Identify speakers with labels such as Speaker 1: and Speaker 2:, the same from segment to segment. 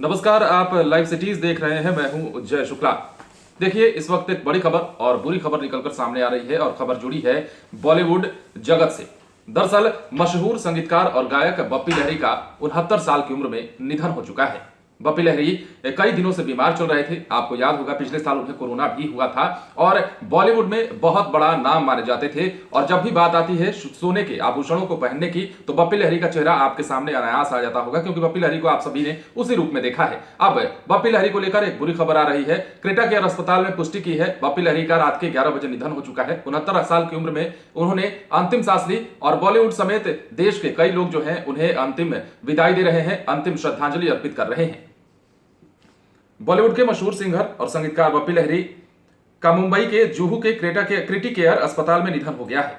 Speaker 1: नमस्कार, आप live cities देख रहे हैं। मैं हूं जय शुक्ला। देखिए, इस वक्त एक बड़ी खबर और बुरी खबर निकलकर सामने आ रही है और खबर जुड़ी है बॉलीवुड जगत से। दरअसल मशहूर संगीतकार और गायक बप्पी लहरी का 69 साल की उम्र में निधन हो चुका है। बप्पी लहरी कई दिनों से बीमार चल रहे थे। आपको याद होगा पिछले साल उन्हें कोरोना भी हुआ था और बॉलीवुड में बहुत बड़ा नाम माने जाते थे। और जब भी बात आती है सोने के आभूषणों को पहनने की तो बप्पी लहरी का चेहरा आपके सामने अनायास आ जाता होगा, क्योंकि बप्पी लहरी को आप सभी ने उसी रूप में देखा है। अब बप्पी लहरी को लेकर एक बुरी खबर आ रही है। क्रेटा केयर अस्पताल में पुष्टि की है बप्पी लहरी का रात के 11 बजे निधन हो चुका है। 69 साल की उम्र में उन्होंने अंतिम सांस ली और बॉलीवुड समेत देश के कई लोग जो हैं उन्हें अंतिम विदाई दे रहे हैं, अंतिम श्रद्धांजलि अर्पित कर रहे हैं। बॉलीवुड के मशहूर सिंगर और संगीतकार बप्पी लहरी का मुंबई के जुहू के क्रिटी केयर अस्पताल में निधन हो गया है।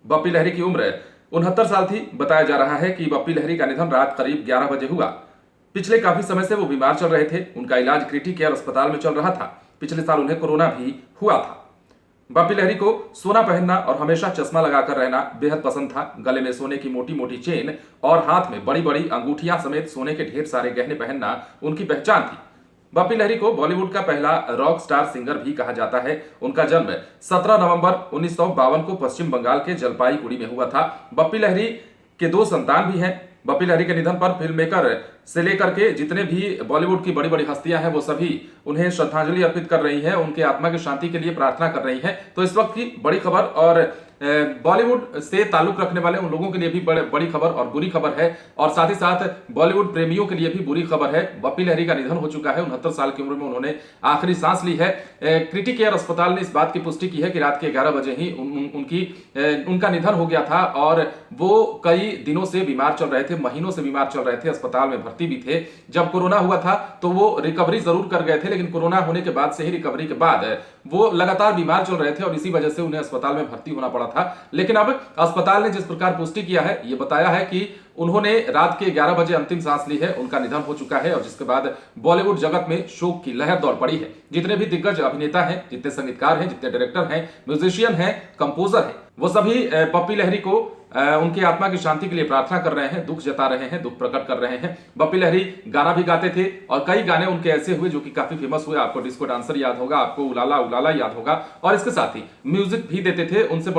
Speaker 1: बप्पी लहरी की उम्र 69 साल थी। बताया जा रहा है कि बप्पी लहरी का निधन रात करीब 11 बजे हुआ। पिछले काफी समय से वो बीमार चल रहे थे। उनका इलाज क्रिटी केयर अस्पताल में चल रहा था। पिछले साल उन्हें कोरोना भी हुआ था। बप्पी लहरी को सोना पहनना और हमेशा चश्मा लगाकर रहना बेहद पसंद था। गले में सोने की मोटी मोटी चेन और हाथ में बड़ी बड़ी अंगूठियां समेत सोने के ढेर सारे गहने पहनना उनकी पहचान थी। बप्पी लहरी को बॉलीवुड का पहला रॉक स्टार सिंगर भी कहा जाता है। उनका जन्म 17 नवंबर 1952 को पश्चिम बंगाल के जलपाईगुड़ी में हुआ था। बप्पी लहरी के 2 संतान भी हैं। बप्पी लहरी के निधन पर फिल्म मेकर से लेकर के जितने भी बॉलीवुड की बड़ी बड़ी हस्तियां हैं वो सभी उन्हें श्रद्धांजलि अर्पित कर रही हैं, उनके आत्मा की शांति के लिए प्रार्थना कर रही हैं। तो इस वक्त की बड़ी खबर और बॉलीवुड से ताल्लुक रखने वाले उन लोगों के लिए भी बड़ी खबर और बुरी खबर है, और साथ ही साथ बॉलीवुड प्रेमियों के लिए भी बुरी खबर है। बप्पी लहरी का निधन हो चुका है। 69 साल की उम्र में उन्होंने आखिरी सांस ली है। क्रिटी केयर अस्पताल ने इस बात की पुष्टि की है कि रात के 11 बजे ही उनका निधन हो गया था और वो कई दिनों से बीमार चल रहे थे, महीनों से बीमार चल रहे थे, अस्पताल में भर्ती भी थे। जब कोरोना हुआ था तो वो रिकवरी जरूर कर गए थे, लेकिन कोरोना होने के बाद से ही रिकवरी के बाद वो लगातार बीमार चल रहे थे और इसी वजह से उन्हें अस्पताल में भर्ती होना पड़ा था। लेकिन अब अस्पताल ने जिस प्रकार पुष्टि किया है, ये बताया है कि उन्होंने रात के 11 बजे अंतिम सांस ली है, उनका निधन हो चुका है। और जिसके बाद बॉलीवुड जगत में शोक की लहर दौड़ पड़ी है। जितने भी दिग्गज अभिनेता हैं, जितने संगीतकार हैं, जितने डायरेक्टर हैं, म्यूजिशियन हैं, कंपोजर हैं, वो सभी बप्पी लहरी को उनकी आत्मा की शांति के लिए प्रार्थना कर रहे हैं, दुख जता रहे हैं, दुख प्रकट कर रहे हैं। बप्पी लहरी गाना भी गाते थे और कई गाने उनके ऐसे हुए जो कि काफी फेमस हुए। आपको डिस्को डांसर याद होगा, आपको उलाला उलाला याद होगा, और इसके साथ ही म्यूजिक भी देते थे। उनसे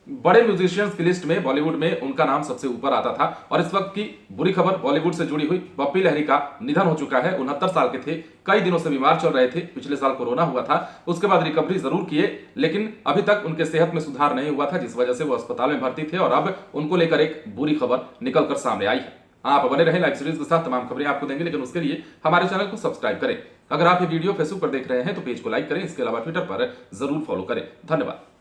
Speaker 1: बड़े म्यूजिशियंस की लिस्ट में बॉलीवुड में उनका नाम सबसे ऊपर आता था। और इस वक्त की बुरी खबर बॉलीवुड से जुड़ी हुई, बप्पी लहरी का निधन हो चुका है। 69 साल के थे, कई दिनों से बीमार चल रहे थे। पिछले साल कोरोना हुआ था, उसके बाद रिकवरी जरूर किए, लेकिन अभी तक उनके सेहत में सुधार नहीं हुआ था, जिस वजह से वो अस्पताल में भर्ती थे। और अब उनको लेकर एक बुरी खबर निकलकर सामने आई है। आप बने रहें लाइव सीरीज के साथ, तमाम खबरें आपको देंगे, लेकिन उसके लिए हमारे चैनल को सब्सक्राइब करें। अगर आप ये वीडियो फेसबुक पर देख रहे हैं तो पेज को लाइक करें, इसके अलावा ट्विटर पर जरूर फॉलो करें। धन्यवाद।